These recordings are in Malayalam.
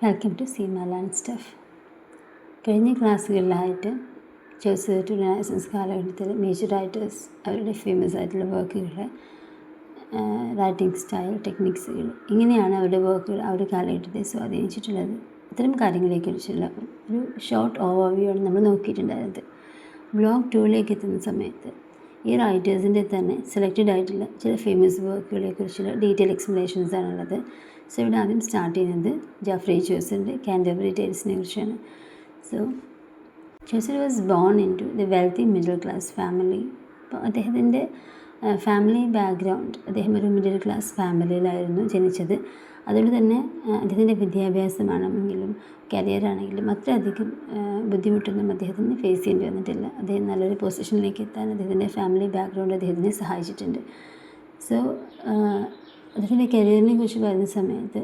Welcome to Seema learn stuff. കഴിഞ്ഞ ക്ലാസ്സുകളിലായിട്ട് ജോസഫ് റിനൈസൻസ് കാലഘട്ടത്തിൽ മേജർ റൈറ്റേഴ്സ് അവരുടെ ഫേമസ് ആയിട്ടുള്ള വർക്കുകൾ, റൈറ്റിംഗ് സ്റ്റൈൽ, ടെക്നിക്സുകൾ, ഇങ്ങനെയാണ് അവരുടെ വർക്കുകൾ ആ ഒരു കാലഘട്ടത്തെ സ്വാധീനിച്ചിട്ടുള്ളത്. ഇത്തരം കാര്യങ്ങളെക്കുറിച്ചുള്ള ഒരു ഷോർട്ട് ഓവർവ്യൂ ആണ് നമ്മൾ നോക്കിയിട്ടുണ്ടായിരുന്നത്. ബ്ലോക്ക് 2ലേക്ക് എത്തുന്ന സമയത്ത് ഈ റൈറ്റേഴ്സിൻ്റെ തന്നെ സെലക്റ്റഡ് ആയിട്ടുള്ള ചില ഫേമസ് വർക്കുകളെ കുറിച്ചുള്ള ഡീറ്റെയിൽ എക്സ്പ്ലനേഷൻസ് ആണുള്ളത്. സോ ഇവിടെ ആദ്യം സ്റ്റാർട്ട് ചെയ്യുന്നത് ജെഫ്രി ചോസറിൻ്റെ കാൻറ്റർബറി ടെയിൽസിനെ കുറിച്ചാണ്. So Chaucer was born in to the wealthy middle class family. അപ്പോൾ അദ്ദേഹത്തിൻ്റെ ഫാമിലി ബാക്ക്ഗ്രൗണ്ട്, അദ്ദേഹം ഒരു മിഡിൽ ക്ലാസ് ഫാമിലിയിലായിരുന്നു ജനിച്ചത്. അതുകൊണ്ട് തന്നെ അദ്ദേഹത്തിൻ്റെ വിദ്യാഭ്യാസമാണെങ്കിലും കരിയറാണെങ്കിലും അത്രയധികം ബുദ്ധിമുട്ടൊന്നും അദ്ദേഹത്തിന് ഫേസ് ചെയ്യേണ്ടി വന്നിട്ടില്ല. അദ്ദേഹം നല്ലൊരു പൊസിഷനിലേക്ക് എത്താൻ അദ്ദേഹത്തിൻ്റെ ഫാമിലി ബാക്ക്ഗ്രൗണ്ട് അദ്ദേഹത്തിനെ സഹായിച്ചിട്ടുണ്ട്. സോ അദ്ദേഹത്തിൻ്റെ കരിയറിനെ കുറിച്ച് പറയുന്ന സമയത്ത്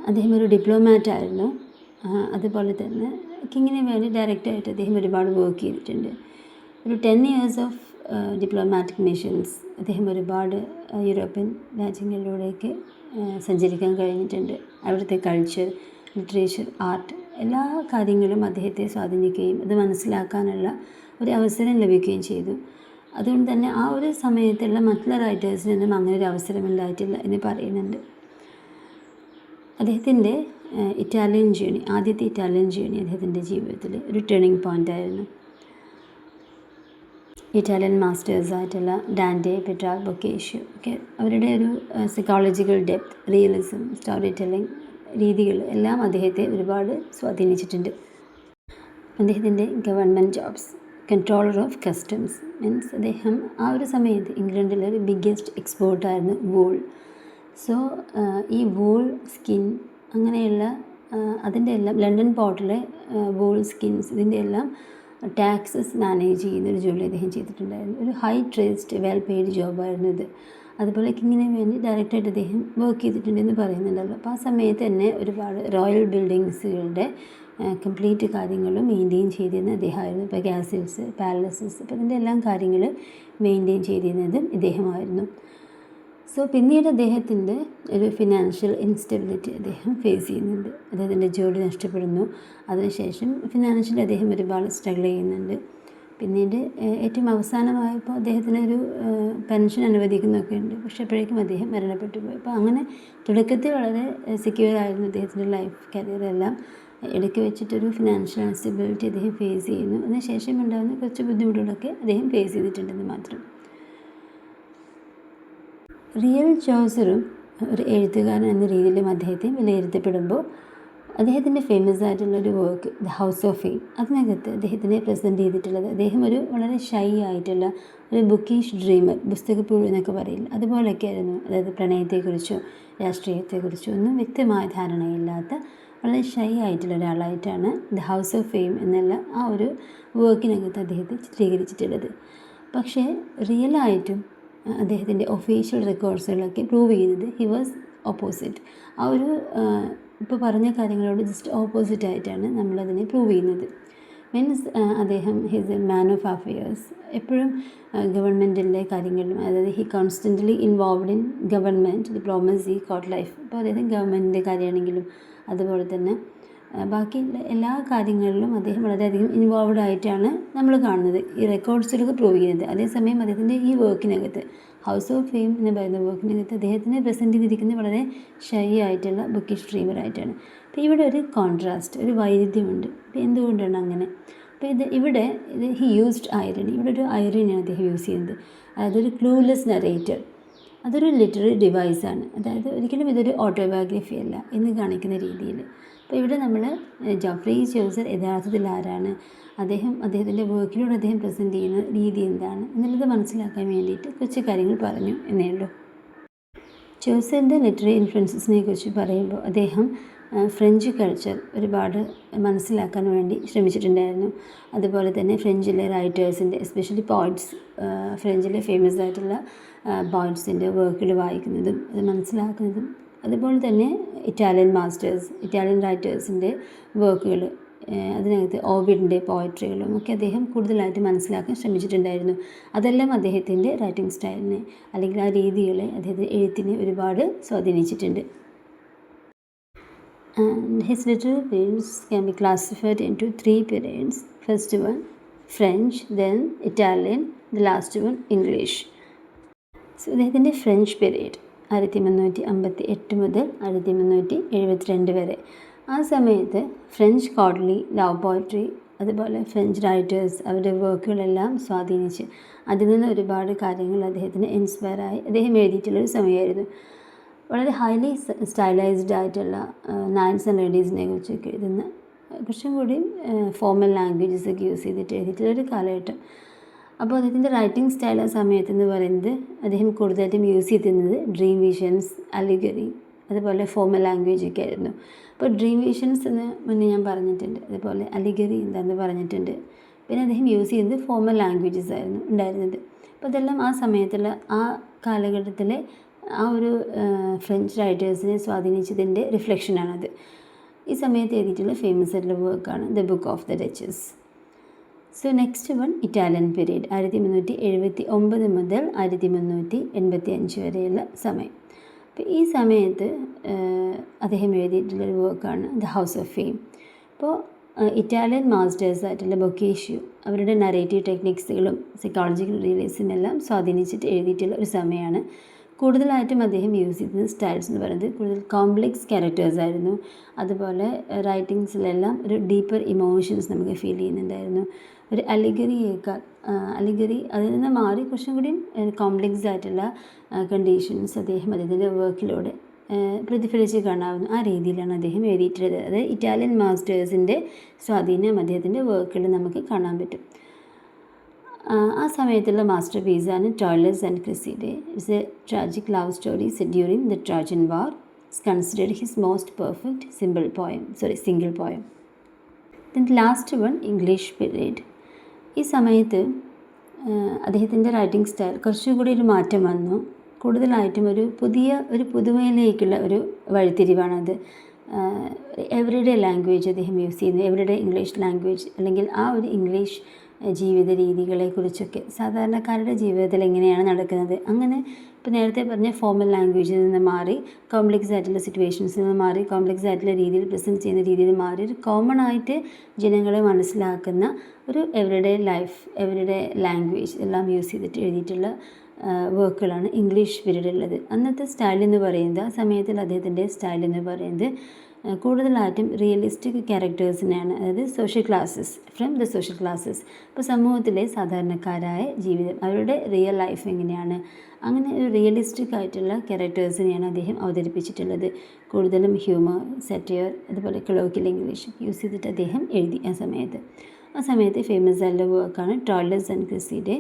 അദ്ദേഹം ഒരു ഡിപ്ലോമാറ്റ് ആയിരുന്നു. അതുപോലെ തന്നെ കിങ്ങിന് വേണ്ടി ഡയറക്റ്റായിട്ട് അദ്ദേഹം ഒരുപാട് വർക്ക് ചെയ്തിട്ടുണ്ട്. ഒരു 10 years ഓഫ് ഡിപ്ലോമാറ്റിക് മിഷൻസ് അദ്ദേഹം ഒരുപാട് യൂറോപ്യൻ രാജ്യങ്ങളിലൂടെയൊക്കെ സഞ്ചരിക്കാൻ കഴിഞ്ഞിട്ടുണ്ട്. അവിടുത്തെ കൾച്ചർ, ലിറ്ററേച്ചർ, ആർട്ട്, എല്ലാ കാര്യങ്ങളും അദ്ദേഹത്തെ സ്വാധീനിക്കുകയും അത് മനസ്സിലാക്കാനുള്ള ഒരു അവസരം ലഭിക്കുകയും ചെയ്തു. അതുകൊണ്ട് തന്നെ ആ ഒരു സമയത്തുള്ള മറ്റുള്ള റൈറ്റേഴ്സിനൊന്നും അങ്ങനെ ഒരു അവസരം ഉണ്ടായിട്ടില്ല എന്ന് പറയുന്നുണ്ട്. അദ്ദേഹത്തിൻ്റെ ആദ്യത്തെ ഇറ്റാലിയൻ ജേണി അദ്ദേഹത്തിൻ്റെ ജീവിതത്തിൽ ഒരു ടേണിംഗ് പോയിൻ്റ് ആയിരുന്നു. ഇറ്റാലിയൻ മാസ്റ്റേഴ്സായിട്ടുള്ള ഡാൻറ്റെ, പെട്രാർക്ക്, ബൊക്കേഷ്യോ ഒക്കെ അവരുടെ ഒരു psychological depth, realism, story telling രീതികൾ എല്ലാം അദ്ദേഹത്തെ ഒരുപാട് സ്വാധീനിച്ചിട്ടുണ്ട്. അദ്ദേഹത്തിൻ്റെ government jobs, controller of customs means അദ്ദേഹം ആ ഒരു സമയത്ത് ഇംഗ്ലണ്ടിലെ ഒരു ബിഗ്ഗസ്റ്റ് എക്സ്പോർട്ടായിരുന്നു വൂൾ. സോ ഈ വൂൾ സ്കിൻ അങ്ങനെയുള്ള അതിൻ്റെ എല്ലാം ലണ്ടൻ പോർട്ടിലെ വൂൾ സ്കിൻസ് ഇതിൻ്റെ എല്ലാം ടാക്സസ് മാനേജ് ചെയ്യുന്നൊരു ജോലി അദ്ദേഹം ചെയ്തിട്ടുണ്ടായിരുന്നു. ഒരു ഹൈ ട്രേസ്ഡ് വെൽ പെയ്ഡ് ജോബായിരുന്നു ഇത്. അതുപോലെ കിങ്ങിന് വേണ്ടി ഡയറക്റ്റായിട്ട് അദ്ദേഹം വർക്ക് ചെയ്തിട്ടുണ്ടെന്ന് പറയുന്നുണ്ടല്ലോ. അപ്പോൾ ആ സമയത്ത് തന്നെ ഒരുപാട് റോയൽ ബിൽഡിങ്സുകളുടെ കംപ്ലീറ്റ് കാര്യങ്ങളും മെയിൻറ്റെയിൻ ചെയ്തിരുന്ന അദ്ദേഹമായിരുന്നു. ഇപ്പോൾ കാസിൽസ്, പാലസസ്, അപ്പോൾ ഇതിൻ്റെ എല്ലാം കാര്യങ്ങൾ മെയിൻറ്റെയിൻ ചെയ്തിരുന്നതും ഇദ്ദേഹമായിരുന്നു. സോ പിന്നീട് അദ്ദേഹത്തിൻ്റെ ഒരു ഫിനാൻഷ്യൽ ഇൻസ്റ്റെബിലിറ്റി അദ്ദേഹം ഫേസ് ചെയ്യുന്നുണ്ട്. അദ്ദേഹത്തിൻ്റെ ജോലി നഷ്ടപ്പെടുന്നു. അതിനുശേഷം ഫിനാൻഷ്യലി അദ്ദേഹം ഒരുപാട് സ്ട്രഗിൾ ചെയ്യുന്നുണ്ട്. പിന്നീട് ഏറ്റവും അവസാനമായപ്പോൾ അദ്ദേഹത്തിന് ഒരു പെൻഷൻ അനുവദിക്കുന്നൊക്കെ ഉണ്ട്. പക്ഷേ അപ്പോഴേക്കും അദ്ദേഹം മരണപ്പെട്ടു പോയി. അപ്പോൾ അങ്ങനെ തുടക്കത്തിൽ വളരെ സെക്യൂർ ആയിരുന്നു അദ്ദേഹത്തിൻ്റെ ലൈഫ് കരിയറെല്ലാം. ഇടയ്ക്ക് വെച്ചിട്ടൊരു ഫിനാൻഷ്യൽ ഇൻസ്റ്റെബിലിറ്റി അദ്ദേഹം ഫേസ് ചെയ്യുന്നു. അതിനുശേഷം ഉണ്ടാകുന്ന കുറച്ച് ബുദ്ധിമുട്ടുകളൊക്കെ അദ്ദേഹം ഫേസ് ചെയ്തിട്ടുണ്ടെന്ന് മാത്രം. റിയൽ ചോസറും ഒരു എഴുത്തുകാരൻ എന്ന രീതിയിലും അദ്ദേഹത്തെ വിലയിരുത്തപ്പെടുമ്പോൾ അദ്ദേഹത്തിൻ്റെ ഫേമസ് ആയിട്ടുള്ളൊരു work the house of fame, അതിനകത്ത് അദ്ദേഹത്തിനെ പ്രസൻറ്റ് ചെയ്തിട്ടുള്ളത് അദ്ദേഹം ഒരു വളരെ ഷൈ ആയിട്ടുള്ള ഒരു ബുക്കിഷ് ഡ്രീമർ, പുസ്തകപ്പുഴു എന്നൊക്കെ പറയില്ല, അതുപോലെയൊക്കെ ആയിരുന്നു. അതായത് പ്രണയത്തെക്കുറിച്ചോ രാഷ്ട്രീയത്തെക്കുറിച്ചോ ഒന്നും വ്യക്തമായ ധാരണയില്ലാത്ത വളരെ ഷൈ ആയിട്ടുള്ള ഒരാളായിട്ടാണ് ദ ഹൗസ് ഓഫ് ഫെയിം എന്നുള്ള ആ ഒരു വർക്കിനകത്ത് അദ്ദേഹത്തെ ചിത്രീകരിച്ചിട്ടുള്ളത്. പക്ഷേ റിയലായിട്ടും അദ്ദേഹത്തിൻ്റെ ഒഫീഷ്യൽ റെക്കോർഡ്സുകളൊക്കെ പ്രൂവ് ചെയ്യുന്നത് ഹി വാസ് ഓപ്പോസിറ്റ്. ആ ഒരു ഇപ്പോൾ പറഞ്ഞ കാര്യങ്ങളോട് ജസ്റ്റ് ഓപ്പോസിറ്റ് ആയിട്ടാണ് നമ്മളതിനെ പ്രൂവ് ചെയ്യുന്നത്. മീൻസ് അദ്ദേഹം he's a man of affairs, എപ്പോഴും ഗവൺമെൻറ്റിലെ കാര്യങ്ങളിലും, അതായത് he constantly involved in government, diplomacy, court life. അപ്പോൾ അദ്ദേഹം ഗവൺമെൻറ്റിൻ്റെ കാര്യമാണെങ്കിലും അതുപോലെ തന്നെ ബാക്കിയുള്ള എല്ലാ കാര്യങ്ങളിലും അദ്ദേഹം വളരെയധികം ഇൻവോൾവ്ഡ് ആയിട്ടാണ് നമ്മൾ കാണുന്നത്, ഈ റെക്കോർഡ്സിലൊക്കെ പ്രൂവ് ചെയ്യുന്നത്. അതേസമയം അദ്ദേഹത്തിൻ്റെ ഈ വർക്കിനകത്ത് ഹൗസ് ഓഫ് ഫെയിം എന്ന് പറയുന്ന വർക്കിനകത്ത് അദ്ദേഹത്തിനെ പ്രസൻറ്റ് ചെയ്തിരിക്കുന്നത് വളരെ ഷൈ ആയിട്ടുള്ള ബുക്കിഷ് ഡ്രീമറായിട്ടാണ്. അപ്പോൾ ഇവിടെ ഒരു കോൺട്രാസ്റ്റ്, ഒരു വൈരുദ്ധ്യമുണ്ട്. അപ്പോൾ എന്തുകൊണ്ടാണ് അങ്ങനെ? അപ്പോൾ ഇവിടെ ഹി യൂസ്ഡ് ഐറണി. ഇവിടെ ഒരു ഐറണിയാണ് അദ്ദേഹം യൂസ് ചെയ്യുന്നത്. അതായത് ഒരു ക്ലൂലെസ് നറേറ്റർ, അതൊരു ലിറ്റററി ഡിവൈസാണ്. അതായത് ഒരിക്കലും ഇതൊരു ഓട്ടോബയോഗ്രഫി അല്ല എന്ന് കാണിക്കുന്ന രീതിയിൽ. അപ്പോൾ ഇവിടെ നമ്മൾ ജെഫ്രി ചോസർ യഥാർത്ഥത്തിൽ ആരാണ്, അദ്ദേഹത്തിൻ്റെ വർക്കിലൂടെ അദ്ദേഹം പ്രസൻറ്റ് ചെയ്യുന്ന രീതി എന്താണ് എന്നുള്ളത് മനസ്സിലാക്കാൻ വേണ്ടിയിട്ട് കുറച്ച് കാര്യങ്ങൾ പറഞ്ഞു എന്നേ ഉള്ളൂ. ചോസറിൻ്റെ ലിറ്റററി ഇൻഫ്ലുവൻസസിനെ കുറിച്ച് പറയുമ്പോൾ അദ്ദേഹം ഫ്രഞ്ച് കൾച്ചർ ഒരുപാട് മനസ്സിലാക്കാൻ വേണ്ടി ശ്രമിച്ചിട്ടുണ്ടായിരുന്നു. അതുപോലെ തന്നെ ഫ്രഞ്ചിലെ റൈറ്റേഴ്സിൻ്റെ, എസ്പെഷ്യലി പോയിറ്റ്സ്, ഫ്രഞ്ചിലെ ഫേമസ് ആയിട്ടുള്ള പോയിറ്റ്സിൻ്റെ വർക്കുകൾ വായിക്കുന്നതും അത് മനസ്സിലാക്കുന്നതും, അതുപോലെ തന്നെ ഇറ്റാലിയൻ റൈറ്റേഴ്സിൻ്റെ വർക്കുകൾ, അതിനകത്ത് ഓവിഡിൻ്റെ പോയട്രികളും ഒക്കെ അദ്ദേഹം കൂടുതലായിട്ട് മനസ്സിലാക്കാൻ ശ്രമിച്ചിട്ടുണ്ടായിരുന്നു. അതെല്ലാം അദ്ദേഹത്തിൻ്റെ റൈറ്റിംഗ് സ്റ്റൈലിനെ അല്ലെങ്കിൽ ആ രീതികളെ അദ്ദേഹത്തിൻ്റെ എഴുത്തിനെ ഒരുപാട് സ്വാധീനിച്ചിട്ടുണ്ട്. And his literary periods can be classified into 3 periods. First one, French, then Italian, the last one, English. So അദ്ദേഹത്തിൻ്റെ ഫ്രഞ്ച് പീരീഡ് 1358 മുതൽ 1372 വരെ. ആ സമയത്ത് ഫ്രഞ്ച് കോഡ്ലി, ലവ് പോയട്രി, അതുപോലെ ഫ്രഞ്ച് റൈറ്റേഴ്സ് അവരുടെ വർക്കുകളെല്ലാം സ്വാധീനിച്ച് അതിൽ നിന്ന് ഒരുപാട് കാര്യങ്ങൾ അദ്ദേഹത്തിന് ഇൻസ്പയറായി അദ്ദേഹം എഴുതിയിട്ടുള്ളൊരു സമയമായിരുന്നു. വളരെ ഹൈലി സ്റ്റൈലൈസ്ഡ് ആയിട്ടുള്ള നയൻസ് ആൻഡ് ലേഡീസിനെ കുറിച്ചൊക്കെ എഴുതുന്ന കുറച്ചും കൂടി ഫോർമൽ ലാംഗ്വേജസ് ഒക്കെ യൂസ് ചെയ്തിട്ട് എഴുതിയിട്ടുള്ളൊരു കാലഘട്ടം. അപ്പോൾ അദ്ദേഹത്തിൻ്റെ റൈറ്റിംഗ് സ്റ്റൈൽ ആ സമയത്ത് എന്ന് പറയുന്നത് അദ്ദേഹം കൂടുതലായിട്ടും യൂസ് ചെയ്തിരുന്നത് ഡ്രീം വിഷൻസ്, അലിഗറി, അതുപോലെ ഫോർമൽ ലാംഗ്വേജ് ഒക്കെ ആയിരുന്നു. അപ്പോൾ ഡ്രീം വിഷൻസ് എന്ന് മുന്നേ ഞാൻ പറഞ്ഞിട്ടുണ്ട്, അതുപോലെ അലിഗറി എന്താണെന്ന് പറഞ്ഞിട്ടുണ്ട്. പിന്നെ അദ്ദേഹം യൂസ് ചെയ്യുന്നത് ഫോർമൽ ലാംഗ്വേജസ് ആയിരുന്നു ഉണ്ടായിരുന്നത്. അപ്പോൾ ഇതെല്ലാം ആ സമയത്തുള്ള ആ കാലഘട്ടത്തിലെ ആ ഒരു ഫ്രഞ്ച് റൈറ്റേഴ്സിനെ സ്വാധീനിച്ചതിൻ്റെ റിഫ്ലക്ഷനാണത്. ഈ സമയത്ത് എഴുതിയിട്ടുള്ള ഫേമസ് ആയിട്ടുള്ള വർക്കാണ് the book of the duchess. So next one, Italian period 1379 മുതൽ 1385 വരെയുള്ള സമയം. അപ്പോൾ ഈ സമയത്ത് അദ്ദേഹം എഴുതിയിട്ടുള്ളൊരു വർക്കാണ് ദ ഹൗസ് ഓഫ് ഫെയിം. അപ്പോൾ ഇറ്റാലിയൻ മാസ്റ്റേഴ്സ് ആയിട്ടുള്ള ബൊക്കേഷ്യോ അവരുടെ നറേറ്റീവ് ടെക്നിക്സുകളും സൈക്കോളജിക്കൽ റിയലിസം എല്ലാം സ്വാധീനിച്ചിട്ട് എഴുതിയിട്ടുള്ള ഒരു സമയമാണ്. കൂടുതലായിട്ടും അദ്ദേഹം യൂസ് ചെയ്തത് സ്റ്റൈൽസ് എന്ന് പറയുന്നത് കൂടുതൽ കോംപ്ലെക്സ് ക്യാരക്ടേഴ്സ് ആയിരുന്നു. അതുപോലെ റൈറ്റിങ്സിലെല്ലാം ഒരു ഡീപ്പർ ഇമോഷൻസ് നമുക്ക് ഫീൽ ചെയ്യുന്നുണ്ടായിരുന്നു. ഒരു അലിഗറി അതിൽ നിന്ന് മാറി കുറച്ചും കൂടി കോംപ്ലെക്സ് ആയിട്ടുള്ള കണ്ടീഷൻസ് അദ്ദേഹം അദ്ദേഹത്തിൻ്റെ വർക്കിലൂടെ പ്രതിഫലിച്ച് കാണാവുന്ന ആ രീതിയിലാണ് അദ്ദേഹം എഴുതിയിട്ടുള്ളത്. അത് ഇറ്റാലിയൻ മാസ്റ്റേഴ്സിൻ്റെ സ്വാധീനം അദ്ദേഹത്തിൻ്റെ വർക്കിൽ നമുക്ക് കാണാൻ പറ്റും. ആ സമയത്തുള്ള മാസ്റ്റർ പീസാണ് Troilus and Criseyde. It's a tragic love story set during the Trojan war. It's considered his most perfect single poem. Then last one, English period. ഈ സമയത്ത് അദ്ദേഹത്തിൻ്റെ റൈറ്റിംഗ് സ്റ്റൈൽ കുറച്ചുകൂടി ഒരു മാറ്റം വന്നു. കൂടുതലായിട്ടും ഒരു പുതുമയിലേക്കുള്ള ഒരു വഴിത്തിരിവാണത്. എവറിഡേ ലാംഗ്വേജ് അദ്ദേഹം യൂസ് ചെയ്യുന്നു, എവറിഡേ ഇംഗ്ലീഷ് ലാംഗ്വേജ്, അല്ലെങ്കിൽ ആ ഒരു ഇംഗ്ലീഷ് ജീവിത രീതികളെക്കുറിച്ചൊക്കെ സാധാരണക്കാരുടെ ജീവിതത്തിൽ എങ്ങനെയാണ് നടക്കുന്നത്, അങ്ങനെ ഇപ്പോൾ നേരത്തെ പറഞ്ഞ ഫോർമൽ ലാംഗ്വേജിൽ നിന്ന് മാറി കോംപ്ലെക്സ് ആയിട്ടുള്ള സിറ്റുവേഷൻസിൽ നിന്ന് മാറി കോംപ്ലെക്സ് ആയിട്ടുള്ള രീതിയിൽ പ്രസൻറ്റ് ചെയ്യുന്ന രീതിയിൽ മാറി ഒരു കോമൺ ആയിട്ട് ജനങ്ങളെ മനസ്സിലാക്കുന്ന ഒരു എവറിഡേ ലൈഫ്, എവറിഡേ ലാംഗ്വേജ് എല്ലാം യൂസ് ചെയ്തിട്ട് എഴുതിയിട്ടുള്ള വർക്കുകളാണ് ഇംഗ്ലീഷ് പീരീഡിലുള്ളത്. അന്നത്തെ സ്റ്റൈൽ എന്ന് പറയുന്നത്, ആ സമയത്തിൽ അദ്ദേഹത്തിൻ്റെ സ്റ്റൈൽ എന്ന് പറയുന്നത് കൂടുതലായിട്ടും റിയലിസ്റ്റിക് ക്യാരക്ടേഴ്സിനെയാണ്, അതായത് സോഷ്യൽ ക്ലാസ്സസ്. ഇപ്പോൾ സമൂഹത്തിലെ സാധാരണക്കാരായ ജീവിതം, അവരുടെ റിയൽ ലൈഫ് എങ്ങനെയാണ്, അങ്ങനെ ഒരു റിയലിസ്റ്റിക് ആയിട്ടുള്ള ക്യാരക്ടേഴ്സിനെയാണ് അദ്ദേഹം അവതരിപ്പിച്ചിട്ടുള്ളത്. കൂടുതലും ഹ്യൂമർ, സറ്റയർ, അതുപോലെ കൊളോക്കിയൽ ഇംഗ്ലീഷ് യൂസ് ചെയ്തിട്ട് അദ്ദേഹം എഴുതി. ആ സമയത്ത് ഫേമസ് ആയിട്ടുള്ള വർക്കാണ് ടോയ്ലറ്റ്സ് ആൻഡ് ക്രിസീഡെ.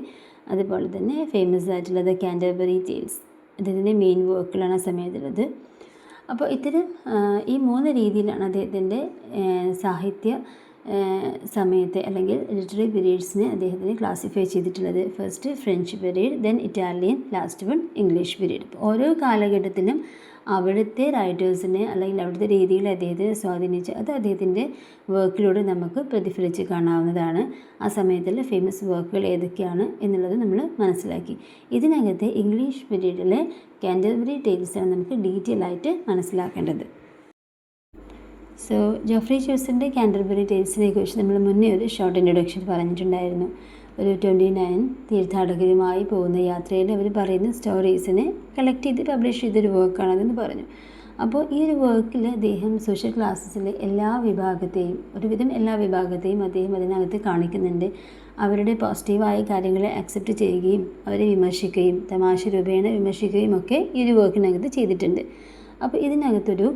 അതുപോലെ തന്നെ ഫേമസ് ആയിട്ടുള്ളത് കാൻറ്റർബറി ടെയിൽസ്. അദ്ദേഹത്തിൻ്റെ മെയിൻ വർക്കുകളാണ് ആ സമയത്തുള്ളത്. അപ്പോൾ ഇത്തരം ഈ 3 രീതിയിലാണ് അദ്ദേഹത്തിൻ്റെ സാഹിത്യ സമയത്തെ അല്ലെങ്കിൽ ലിറ്റററി പീരീഡ്സിനെ അദ്ദേഹത്തിന് ക്ലാസിഫൈ ചെയ്തിട്ടുള്ളത്. First French period, then Italian, last one English period. ഓരോ കാലഘട്ടത്തിലും അവിടുത്തെ റൈറ്റേഴ്സിനെ അല്ലെങ്കിൽ അവിടുത്തെ രീതികളെ അദ്ദേഹത്തെ സ്വാധീനിച്ച് അത് അദ്ദേഹത്തിൻ്റെ വർക്കിലൂടെ നമുക്ക് പ്രതിഫലിച്ച് കാണാവുന്നതാണ്. ആ സമയത്തുള്ള ഫേമസ് വർക്കുകൾ ഏതൊക്കെയാണ് എന്നുള്ളത് നമ്മൾ മനസ്സിലാക്കി. ഇതിനകത്ത് ഇംഗ്ലീഷ് പീരീഡിലെ കാൻറ്റർബറി ടെയിൽസാണ് നമുക്ക് ഡീറ്റെയിൽ ആയിട്ട് മനസ്സിലാക്കേണ്ടത്. സോ ജോഫ്രി ചോസറിൻ്റെ കാൻറ്റർബറി ടെയിൽസിനെ കുറിച്ച് നമ്മൾ മുന്നേ ഒരു ഷോർട്ട് ഇൻട്രൊഡക്ഷൻ പറഞ്ഞിട്ടുണ്ടായിരുന്നു. ഒരു 29 തീർത്ഥാടകരുമായി പോകുന്ന യാത്രയിൽ അവർ പറയുന്ന സ്റ്റോറീസിനെ കളക്ട് ചെയ്ത് പബ്ലിഷ് ചെയ്തൊരു വർക്കാണതെന്ന് പറഞ്ഞു. അപ്പോൾ ഈ ഒരു വർക്കിൽ അദ്ദേഹം സോഷ്യൽ ക്ലാസ്സിലെ ഒരുവിധം എല്ലാ വിഭാഗത്തെയും അദ്ദേഹം അതിനകത്ത് കാണിക്കുന്നുണ്ട്. അവരുടെ പോസിറ്റീവായ കാര്യങ്ങളെ അക്സെപ്റ്റ് ചെയ്യുകയും അവരെ വിമർശിക്കുകയും തമാശ രൂപേണ വിമർശിക്കുകയും ഒക്കെ ഈ ഒരു വർക്കിനകത്ത് ചെയ്തിട്ടുണ്ട്. അപ്പോൾ ഇതിനകത്തൊരു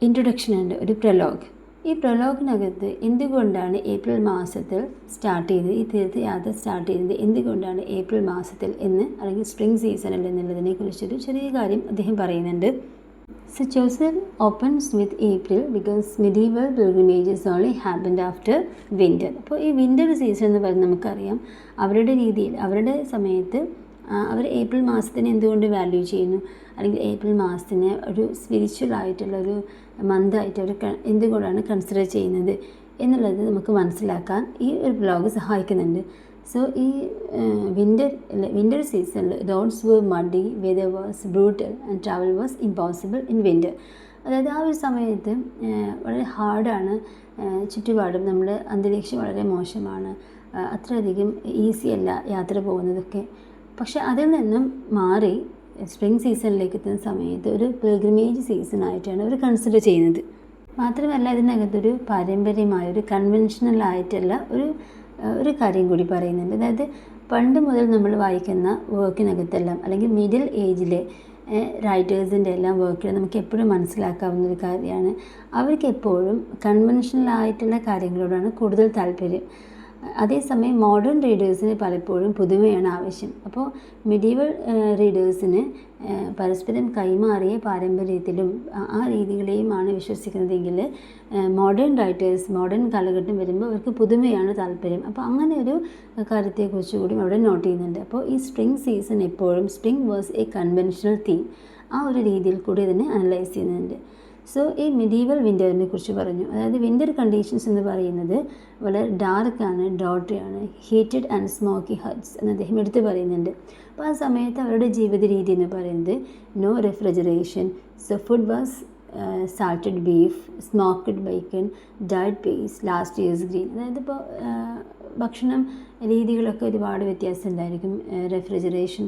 ഇൻട്രൊഡക്ഷൻ ഉണ്ട്, ഒരു പ്രൊലോഗ്. ഈ പ്രൊലോഗിനകത്ത് എന്തുകൊണ്ടാണ് ഏപ്രിൽ മാസത്തിൽ ഈ തീർത്ഥയാത്ര സ്റ്റാർട്ട് ചെയ്തത് എന്തുകൊണ്ടാണ് ഏപ്രിൽ മാസത്തിൽ അല്ലെങ്കിൽ സ്പ്രിംഗ് സീസണിൽ എന്നുള്ളതിനെ കുറിച്ചൊരു ചെറിയ കാര്യം അദ്ദേഹം പറയുന്നുണ്ട്. So Chaucer opens with April because medieval pilgrimages only happened after winter. അപ്പോൾ ഈ വിൻ്റർ സീസൺ എന്ന് പറയുന്നത് നമുക്കറിയാം, അവരുടെ രീതിയിൽ അവരുടെ സമയത്ത് അവർ ഏപ്രിൽ മാസത്തിനെ എന്തുകൊണ്ട് വാല്യൂ ചെയ്യുന്നു, അല്ലെങ്കിൽ ഏപ്രിൽ മാസത്തിനെ ഒരു സ്പിരിച്വൽ ആയിട്ടുള്ള ഒരു മന്തായിട്ട് അവർ എന്തുകൊണ്ടാണ് കൺസിഡർ ചെയ്യുന്നത് എന്നുള്ളത് നമുക്ക് മനസ്സിലാക്കാൻ ഈ ഒരു ബ്ലോഗ് സഹായിക്കുന്നുണ്ട്. സോ ഈ വിൻ്റർ സീസണിൽ roads were muddy, weather was brutal and travel was impossible in winter. അതായത് ആ ഒരു സമയത്ത് വളരെ ഹാർഡാണ്, ചുറ്റുപാടും നമ്മുടെ അന്തരീക്ഷം വളരെ മോശമാണ്, അത്രയധികം ഈസി അല്ല യാത്ര പോകുന്നതൊക്കെ. പക്ഷെ അതിൽ നിന്നും മാറി സ്പ്രിംഗ് സീസണിലേക്ക് എത്തുന്ന സമയത്ത് ഒരു പിൽഗ്രിമേജ് സീസണായിട്ടാണ് അവർ കൺസിഡർ ചെയ്യുന്നത്. മാത്രമല്ല ഇതിനകത്തൊരു പാരമ്പര്യമായ ഒരു കൺവെൻഷണൽ ആയിട്ടുള്ള ഒരു കാര്യം കൂടി പറയുന്നുണ്ട്. അതായത് പണ്ട് മുതൽ നമ്മൾ വായിക്കുന്ന വർക്കിനകത്തെല്ലാം അല്ലെങ്കിൽ മിഡിൽ ഏജിലെ റൈറ്റേഴ്സിൻ്റെ എല്ലാം വർക്കിൽ നമുക്ക് എപ്പോഴും മനസ്സിലാക്കാവുന്ന ഒരു കാര്യമാണ്, അവർക്ക് എപ്പോഴും കൺവെൻഷണൽ ആയിട്ടുള്ള കാര്യങ്ങളോടാണ് കൂടുതൽ താല്പര്യം. അതേസമയം മോഡേൺ റീഡേഴ്സിന് പലപ്പോഴും പുതുമയാണ് ആവശ്യം. അപ്പോൾ മിഡീവൽ റീഡേഴ്സിന് പരസ്പരം കൈമാറിയ പാരമ്പര്യത്തിലും ആ രീതികളെയുമാണ് വിശ്വസിക്കുന്നതെങ്കിൽ മോഡേൺ റൈറ്റേഴ്സ് മോഡേൺ കാലഘട്ടം വരുമ്പോൾ അവർക്ക് പുതുമയാണ് താല്പര്യം. അപ്പോൾ അങ്ങനെ ഒരു കാര്യത്തെക്കുറിച്ച് കൂടി അവിടെ നോട്ട് ചെയ്യുന്നുണ്ട്. അപ്പോൾ ഈ സ്പ്രിംഗ് സീസൺ എപ്പോഴും spring was A conventional theme, ആ ഒരു രീതിയിൽ കൂടി ഇതിനെ അനലൈസ് ചെയ്യുന്നുണ്ട്. സോ ഈ മിഡീവൽ വിൻ്ററിനെ കുറിച്ച് പറഞ്ഞു. അതായത് വിൻ്റർ കണ്ടീഷൻസ് എന്ന് പറയുന്നത് വളരെ ഡാർക്കാണ്, ഡ്രോട്ടിയാണ്, ഹീറ്റഡ് ആൻഡ് സ്മോക്കി ഹട്ട്സ് എന്ന് അദ്ദേഹം എടുത്ത് പറയുന്നുണ്ട്. അപ്പോൾ ആ സമയത്ത് അവരുടെ ജീവിത രീതി എന്ന് പറയുന്നത് no refrigeration, so food was salted beef, smoked bacon, dried peas, last years green. അതായത് ഇപ്പോൾ ഭക്ഷണം രീതികളൊക്കെ ഒരുപാട് വ്യത്യാസം ഉണ്ടായിരിക്കും. റെഫ്രിജറേഷൻ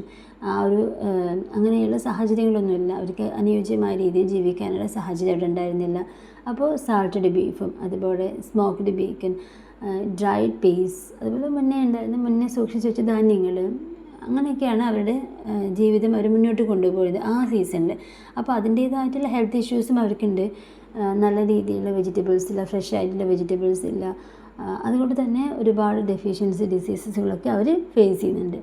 അങ്ങനെയുള്ള സാഹചര്യങ്ങളൊന്നുമില്ല, അവർക്ക് അനുയോജ്യമായ രീതിയിൽ ജീവിക്കാനുള്ള സാഹചര്യം അവിടെ ഉണ്ടായിരുന്നില്ല. അപ്പോൾ സാൾട്ടഡ് ബീഫും അതുപോലെ സ്മോക്ക്ഡ് ബേക്കൺ, ഡ്രൈഡ് പേസ്, അതുപോലെ മുന്നേ സൂക്ഷിച്ച് വെച്ച ധാന്യങ്ങൾ, അങ്ങനെയൊക്കെയാണ് അവരുടെ ജീവിതം അവർ മുന്നോട്ട് കൊണ്ടുപോയത് ആ സീസണിൽ. അപ്പോൾ അതിൻ്റേതായിട്ടുള്ള ഹെൽത്ത് ഇഷ്യൂസും അവർക്കുണ്ട്. നല്ല രീതിയിലുള്ള വെജിറ്റബിൾസ് ഇല്ല, ഫ്രഷ് ആയിട്ടുള്ള വെജിറ്റബിൾസ് ഇല്ല. അതുകൊണ്ട് തന്നെ ഒരുപാട് ഡെഫിഷ്യൻസി ഡിസീസസുകളൊക്കെ അവർ ഫേസ് ചെയ്യുന്നുണ്ട്.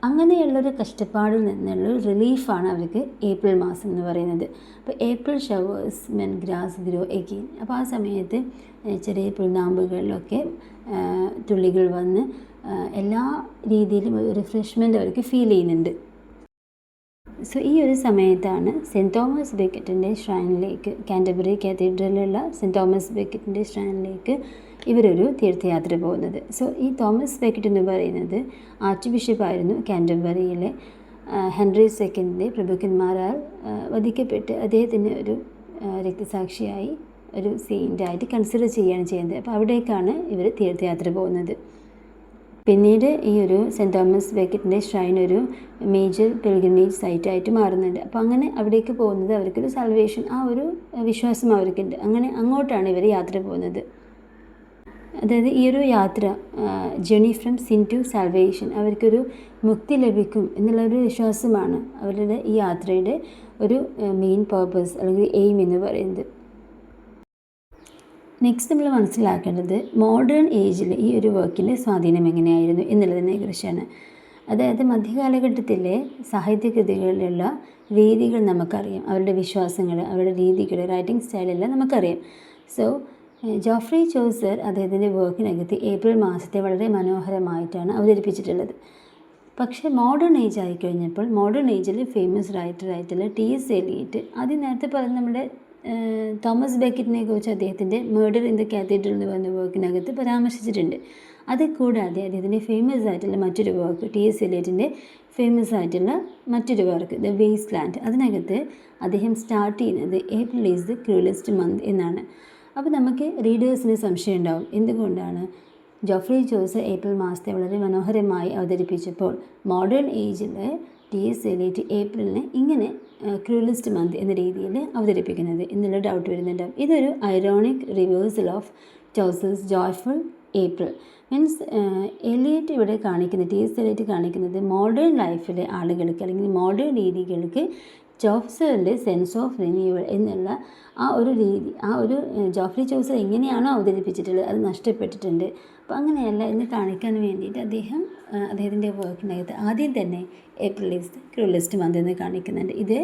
അങ്ങനെയുള്ളൊരു കഷ്ടപ്പാടിൽ നിന്നുള്ളൊരു റിലീഫാണ് അവർക്ക് ഏപ്രിൽ മാസം എന്ന് പറയുന്നത്. അപ്പോൾ April showers men grass grow again. അപ്പോൾ ആ സമയത്ത് ചെറിയ പുൽനാമ്പുകളിലൊക്കെ തുള്ളികൾ വന്ന് എല്ലാ രീതിയിലും ഒരു റിഫ്രഷ്മെൻ്റ് അവർക്ക് ഫീൽ ചെയ്യുന്നുണ്ട്. സോ ഈ ഒരു സമയത്താണ് സെൻറ്റ് തോമസ് ബെക്കറ്റിൻ്റെ ഷ്രൈനിലേക്ക്, കാൻറ്റർബറി കാത്തീഡ്രലിലുള്ള സെൻറ്റ് തോമസ് ബെക്കറ്റിൻ്റെ ഷ്രൈനിലേക്ക് ഇവരൊരു തീർത്ഥയാത്ര പോകുന്നത്. സോ ഈ തോമസ് ബെക്കറ്റ് എന്ന് പറയുന്നത് ആർച്ച് ബിഷപ്പായിരുന്നു കാൻറ്റർബറിയിലെ. ഹെൻറി സെക്കൻഡിൻ്റെ പ്രഭുക്കന്മാരാൽ വധിക്കപ്പെട്ട് അദ്ദേഹത്തിന് ഒരു രക്തസാക്ഷിയായി ഒരു സെയിൻ്റായിട്ട് കൺസിഡർ ചെയ്യുകയാണ് ചെയ്യുന്നത്. അപ്പോൾ അവിടേക്കാണ് ഇവർ തീർത്ഥയാത്ര പോകുന്നത്. പിന്നീട് ഈ ഒരു സെൻറ്റ് തോമസ് ബെക്കറ്റിൻ്റെ ഷ്രൈൻ ഒരു മേജർ പിൽഗ്രിമേജ് സൈറ്റായിട്ട് മാറുന്നുണ്ട്. അപ്പോൾ അങ്ങനെ അവിടേക്ക് പോകുന്നത് അവർക്കൊരു സൽവേഷൻ, ആ ഒരു വിശ്വാസം അവർക്കുണ്ട്. അങ്ങനെ അങ്ങോട്ടാണ് ഇവർ യാത്ര പോകുന്നത്. അതായത് ഈ ഒരു യാത്ര journey from sin to salvation, അവർക്കൊരു മുക്തി ലഭിക്കും എന്നുള്ളൊരു വിശ്വാസമാണ് അവരുടെ ഈ യാത്രയുടെ ഒരു മെയിൻ പർപ്പസ് അല്ലെങ്കിൽ എയിം എന്ന് പറയുന്നത്. നെക്സ്റ്റ് നമ്മൾ മനസ്സിലാക്കേണ്ടത് മോഡേൺ ഏജിൽ ഈ ഒരു വർക്കിൻ്റെ സ്വാധീനം എങ്ങനെയായിരുന്നു എന്നുള്ളതിനെ കുറിച്ചാണ്. അതായത് മധ്യകാലഘട്ടത്തിലെ സാഹിത്യകൃതികളിലുള്ള രീതികൾ നമുക്കറിയാം, അവരുടെ വിശ്വാസങ്ങൾ, അവരുടെ രീതികൾ, റൈറ്റിംഗ് സ്റ്റൈലെല്ലാം നമുക്കറിയാം. സോ ജോഫ്രി ചോസർ അദ്ദേഹത്തിൻ്റെ വർക്കിനകത്ത് ഏപ്രിൽ മാസത്തെ വളരെ മനോഹരമായിട്ടാണ് അവതരിപ്പിച്ചിട്ടുള്ളത്. പക്ഷേ മോഡേൺ ഏജ് ആയിക്കഴിഞ്ഞപ്പോൾ മോഡേൺ ഏജിൽ ഫേമസ് റൈറ്ററായിട്ടുള്ള T.S. എലിയറ്റ് ആദ്യം നേരത്തെ പറഞ്ഞ നമ്മുടെ തോമസ് ബെക്കറ്റിനെ കുറിച്ച് അദ്ദേഹത്തിൻ്റെ മേർഡർ ഇൻ ദ കാത്തീഡ്രൽ എന്ന് പറയുന്ന വർക്കിനകത്ത് പരാമർശിച്ചിട്ടുണ്ട്. അത് കൂടാതെ അദ്ദേഹത്തിൻ്റെ ഫേമസ് ആയിട്ടുള്ള മറ്റൊരു വർക്ക്, T.S. എലിയറ്റിൻ്റെ ഫേമസ് ആയിട്ടുള്ള മറ്റൊരു വർക്ക് ദ വേസ്റ്റ് ലാൻഡ്, അതിനകത്ത് അദ്ദേഹം സ്റ്റാർട്ട് ചെയ്യുന്നത് April is the cruellest month എന്നാണ്. അപ്പോൾ നമുക്ക് റീഡേഴ്സിന് സംശയം ഉണ്ടാവും, എന്തുകൊണ്ടാണ് ജോഫ്രി ചോസർ ഏപ്രിൽ മാസത്തെ വളരെ മനോഹരമായി അവതരിപ്പിച്ചപ്പോൾ മോഡേൺ ഏജിൽ T.S. എലിയറ്റ് ഏപ്രിലിനെ ഇങ്ങനെ ക്രൂവലസ്റ്റ് മന്ത് എന്ന രീതിയിൽ അവതരിപ്പിക്കുന്നത് എന്നുള്ള ഡൗട്ട് വരുന്നുണ്ടാവും. ഇതൊരു ironic reversal of Chaucer's joyful April. Means Eliot ഇവിടെ കാണിക്കുന്നത്, T.S. എലിയറ്റ് കാണിക്കുന്നത് മോഡേൺ ലൈഫിലെ ആളുകൾക്ക് അല്ലെങ്കിൽ മോഡേൺ രീതികൾക്ക് ചോസറിൻ്റെ സെൻസ് ഓഫ് റിന്യൂവൽ എന്നുള്ള ആ ഒരു രീതി, ആ ഒരു ജോഫ്രി ചോസർ എങ്ങനെയാണോ അവതരിപ്പിച്ചിട്ടുള്ളത് അത് നഷ്ടപ്പെട്ടിട്ടുണ്ട്. അപ്പോൾ അങ്ങനെയല്ല എന്ന് കാണിക്കാൻ വേണ്ടിയിട്ട് അദ്ദേഹത്തിൻ്റെ വർക്കിനകത്ത് ആദ്യം തന്നെ April is the cruellest month എന്ന് കാണിക്കുന്നുണ്ട്. ഇത്